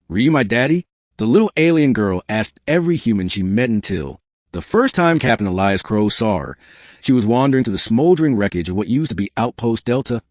Were you my daddy? The little alien girl asked every human she met until the first time Captain Elias Crow saw her. She was wandering through the smoldering wreckage of what used to be Outpost Delta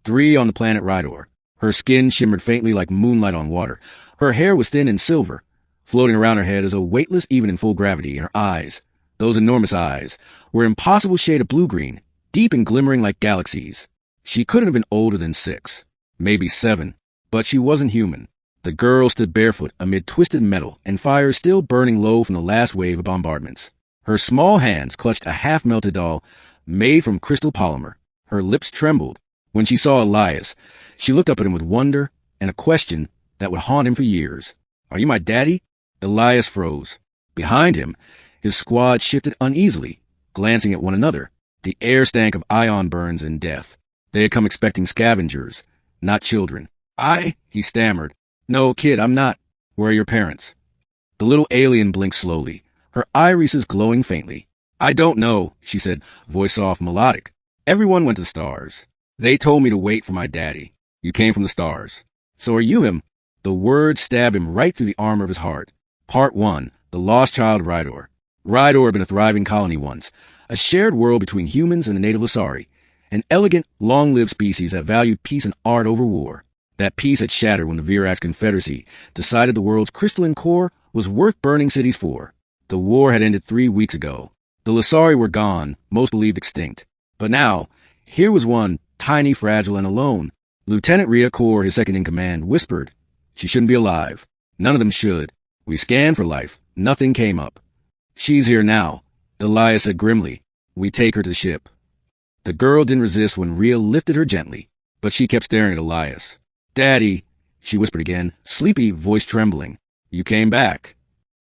3 on the planet Rydor. Her skin shimmered faintly like moonlight on water. Her hair was thin and silver, floating around her head as though weightless even in full gravity, and her eyes, those enormous eyes, were an impossible shade of blue-green, deep and glimmering like galaxies. She couldn't have been older than 6, maybe 7, but she wasn't human. The girl stood barefoot amid twisted metal and fires still burning low from the last wave of bombardments. Her small hands clutched a half-melted doll made from crystal polymer. Her lips trembled. When she saw Elias, she looked up at him with wonder and a question that would haunt him for years. Are you my daddy? Elias froze. Behind him, his squad shifted uneasily, glancing at one another. The air stank of ion burns and death. They had come expecting scavengers, not children. He stammered. No, kid, I'm not. Where are your parents? The little alien blinked slowly, her irises glowing faintly. I don't know, she said, voice soft, melodic. Everyone went to the stars. They told me to wait for my daddy. You came from the stars. So are you him? The word stabbed him right through the armor of his heart. Part 1. The Lost Child of Rydor. Rydor had been a thriving colony once, a shared world between humans and the native Lasari, an elegant, long-lived species that valued peace and art over war. That peace had shattered when the Virax Confederacy decided the world's crystalline core was worth burning cities for. The war had ended 3 weeks ago. The Lasari were gone, most believed extinct. But now, here was one, tiny, fragile, and alone. Lieutenant Rhea Kor, his second-in-command, whispered, she shouldn't be alive. None of them should. We scanned for life. Nothing came up. She's here now, Elias said grimly. We take her to the ship. The girl didn't resist when Rhea lifted her gently, but she kept staring at Elias. Daddy, she whispered again, sleepy, voice trembling. You came back.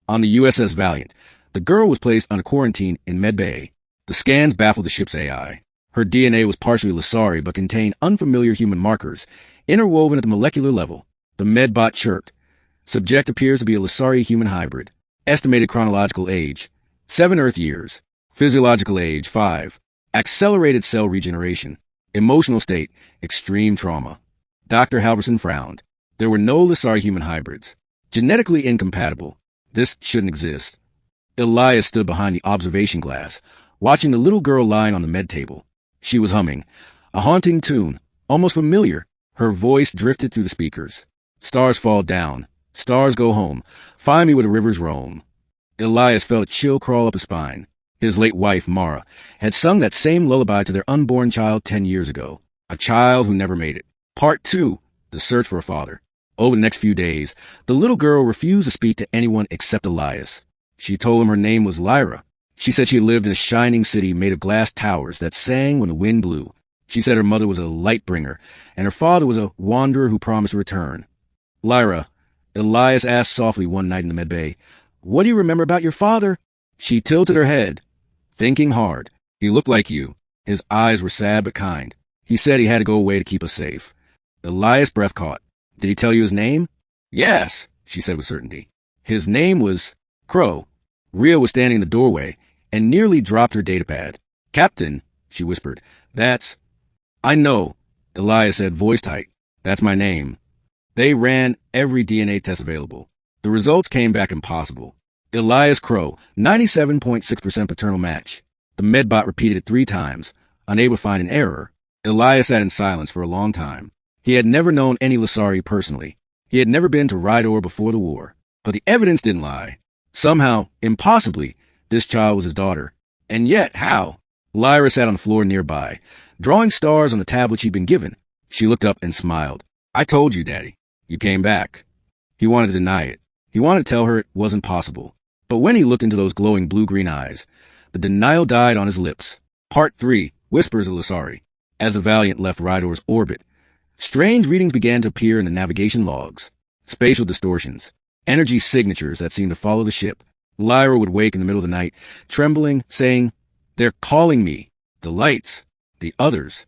On the USS Valiant, the girl was placed under quarantine in Med Bay. The scans baffled the ship's AI. Her DNA was partially Lasari but contained unfamiliar human markers, interwoven at the molecular level. The medbot chirped. Subject appears to be a Lasari-human hybrid. Estimated chronological age, 7 Earth years. Physiological age, 5. Accelerated cell regeneration. Emotional state, extreme trauma. Dr. Halverson frowned. There were no Lasari-human hybrids. Genetically incompatible. This shouldn't exist. Elias stood behind the observation glass, watching the little girl lying on the med table. She was humming. A haunting tune, almost familiar. Her voice drifted through the speakers. Stars fall down. Stars go home. Find me where the rivers roam. Elias felt a chill crawl up his spine. His late wife, Mara, had sung that same lullaby to their unborn child 10 years ago. A child who never made it. Part 2. The search for a father. Over the next few days, the little girl refused to speak to anyone except Elias. She told him her name was Lyra. She said she lived in a shining city made of glass towers that sang when the wind blew. She said her mother was a light bringer, and her father was a wanderer who promised to return. Lyra, Elias asked softly one night in the medbay, what do you remember about your father? She tilted her head, thinking hard. He looked like you. His eyes were sad but kind. He said he had to go away to keep us safe. Elias' breath caught. Did he tell you his name? Yes, she said with certainty. His name was Crow. Rhea was standing in the doorway and nearly dropped her datapad. Captain, she whispered, that's... I know, Elias said, voice tight. That's my name. They ran every DNA test available. The results came back impossible. Elias Crow, 97.6% paternal match. The medbot repeated it 3 times, unable to find an error. Elias sat in silence for a long time. He had never known any Lasari personally. He had never been to Rydor before the war. But the evidence didn't lie. Somehow, impossibly, this child was his daughter. And yet, how? Lyra sat on the floor nearby, drawing stars on the tablet she'd been given. She looked up and smiled. I told you, Daddy. You came back. He wanted to deny it. He wanted to tell her it wasn't possible. But when he looked into those glowing blue-green eyes, the denial died on his lips. Part 3. Whispers of Lasari. As the Valiant left Rydor's orbit, strange readings began to appear in the navigation logs. Spatial distortions. Energy signatures that seemed to follow the ship. Lyra would wake in the middle of the night, trembling, saying, they're calling me. The lights. The others.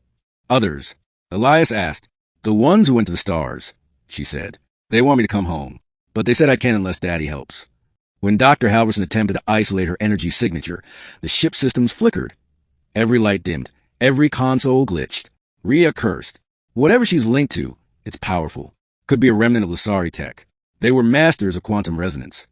Others. Elias asked. The ones who went to the stars, she said. They want me to come home, but they said I can't unless Daddy helps. When Dr. Halverson attempted to isolate her energy signature, the ship systems flickered. Every light dimmed. Every console glitched. Rhea cursed. Whatever she's linked to, it's powerful. Could be a remnant of Lasari tech. They were masters of quantum resonance.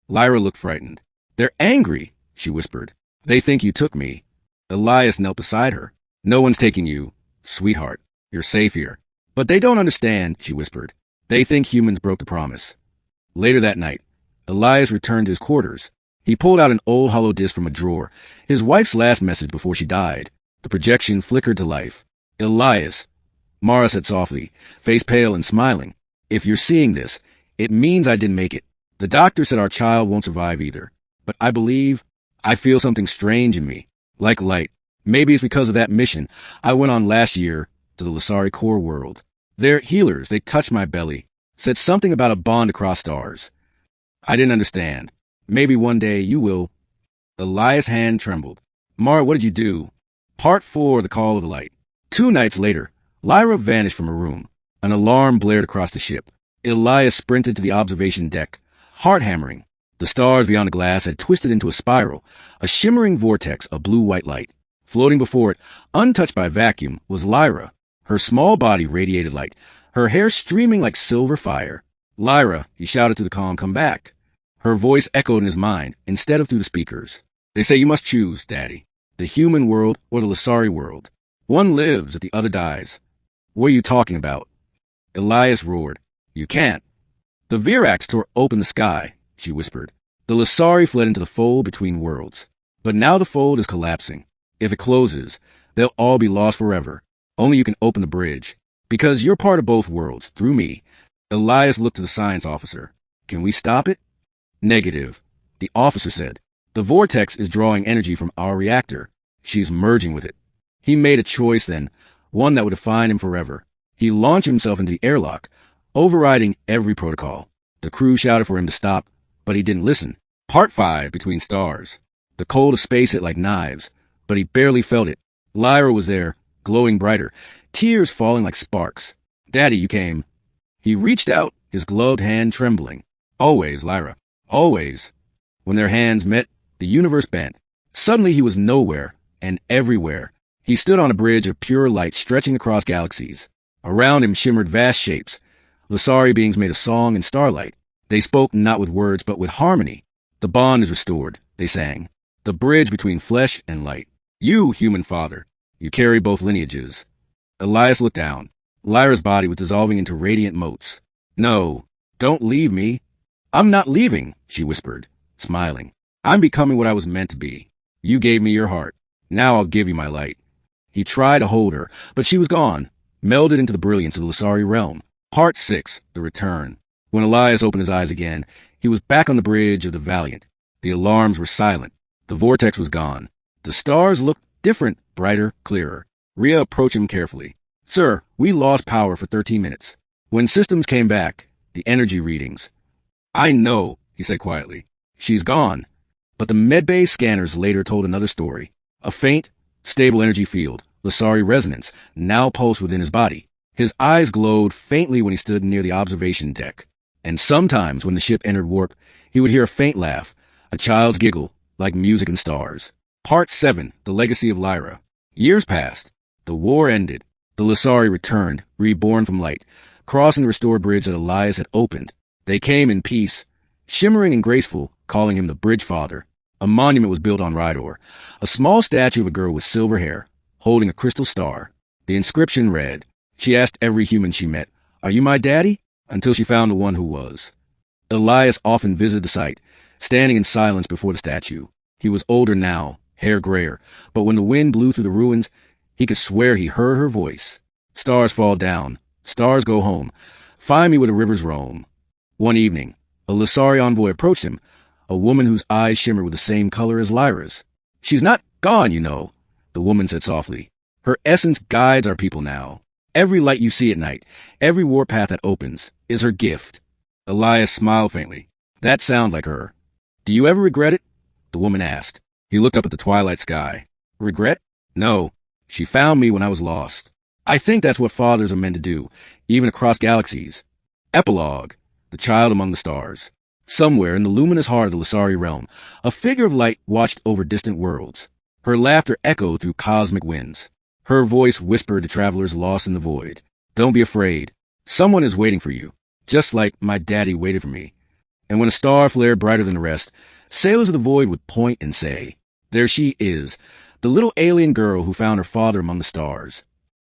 Lyra looked frightened. They're angry, she whispered. They think you took me. Elias knelt beside her. No one's taking you, sweetheart. You're safe here. But they don't understand, she whispered. They think humans broke the promise. Later that night, Elias returned to his quarters. He pulled out an old hollow disc from a drawer, his wife's last message before she died. The projection flickered to life. Elias, Mara said softly, face pale and smiling. If you're seeing this, it means I didn't make it. The doctor said our child won't survive either. But I feel something strange in me, like light. Maybe it's because of that mission I went on last year to the Lasari core world. They're healers. They touched my belly, said something about a bond across stars. I didn't understand. Maybe one day you will. Elias' hand trembled. Mara, what did you do? Part 4, The Call of the Light. 2 nights later, Lyra vanished from her room. An alarm blared across the ship. Elias sprinted to the observation deck, heart hammering. The stars beyond the glass had twisted into a spiral, a shimmering vortex of blue-white light. Floating before it, untouched by vacuum, was Lyra. Her small body radiated light, her hair streaming like silver fire. Lyra, he shouted to the calm, come back. Her voice echoed in his mind, instead of through the speakers. They say you must choose, Daddy. The human world or the Lasari world. One lives if the other dies. What are you talking about? Elias roared. You can't. The Virax tore open the sky, she whispered. The Lasari fled into the fold between worlds. But now the fold is collapsing. If it closes, they'll all be lost forever. Only you can open the bridge. Because you're part of both worlds, through me. Elias looked to the science officer. Can we stop it? Negative, the officer said. The vortex is drawing energy from our reactor. She's merging with it. He made a choice then, one that would define him forever. He launched himself into the airlock, overriding every protocol. The crew shouted for him to stop, but he didn't listen. Part 5, Between Stars. The cold of space hit like knives, but he barely felt it. Lyra was there, glowing brighter, tears falling like sparks. Daddy, you came. He reached out, his gloved hand trembling. Always, Lyra. Always. When their hands met, the universe bent. Suddenly he was nowhere and everywhere. He stood on a bridge of pure light stretching across galaxies. Around him shimmered vast shapes. Lasari beings made of song and starlight. They spoke not with words but with harmony. The bond is restored, they sang. The bridge between flesh and light. You, human father, you carry both lineages. Elias looked down. Lyra's body was dissolving into radiant motes. No, don't leave me. I'm not leaving, she whispered, smiling. I'm becoming what I was meant to be. You gave me your heart. Now I'll give you my light. He tried to hold her, but she was gone, melded into the brilliance of the Lasari realm. Part 6, The Return. When Elias opened his eyes again, he was back on the bridge of the Valiant. The alarms were silent. The vortex was gone. The stars looked different, brighter, clearer. Rhea approached him carefully. Sir, we lost power for 13 minutes. When systems came back, the energy readings. I know, he said quietly. She's gone. But the medbay scanners later told another story. A faint, stable energy field, Lasari resonance, now pulsed within his body. His eyes glowed faintly when he stood near the observation deck. And sometimes when the ship entered warp, he would hear a faint laugh, a child's giggle, like music and stars. Part 7, The Legacy of Lyra. Years passed. The war ended. The Lasari returned, reborn from light, crossing the restored bridge that Elias had opened. They came in peace, shimmering and graceful, calling him the Bridge Father. A monument was built on Rydor, a small statue of a girl with silver hair, holding a crystal star. The inscription read, she asked every human she met, are you my daddy? Until she found the one who was. Elias often visited the site, standing in silence before the statue. He was older now, hair grayer, but when the wind blew through the ruins, he could swear he heard her voice. Stars fall down, stars go home, find me where the rivers roam. One evening, a Lasari envoy approached him, a woman whose eyes shimmered with the same color as Lyra's. She's not gone, you know, the woman said softly. Her essence guides our people now. Every light you see at night, every warpath that opens, is her gift. Elias smiled faintly. That sounds like her. Do you ever regret it? The woman asked. He looked up at the twilight sky. Regret? No. She found me when I was lost. I think that's what fathers are meant to do, even across galaxies. Epilogue. The child among the stars. Somewhere in the luminous heart of the Lasari realm, a figure of light watched over distant worlds. Her laughter echoed through cosmic winds. Her voice whispered to travelers lost in the void. Don't be afraid. Someone is waiting for you. just like my daddy waited for me. And when a star flared brighter than the rest, sailors of the void would point and say, "There she is, the little alien girl who found her father among the stars."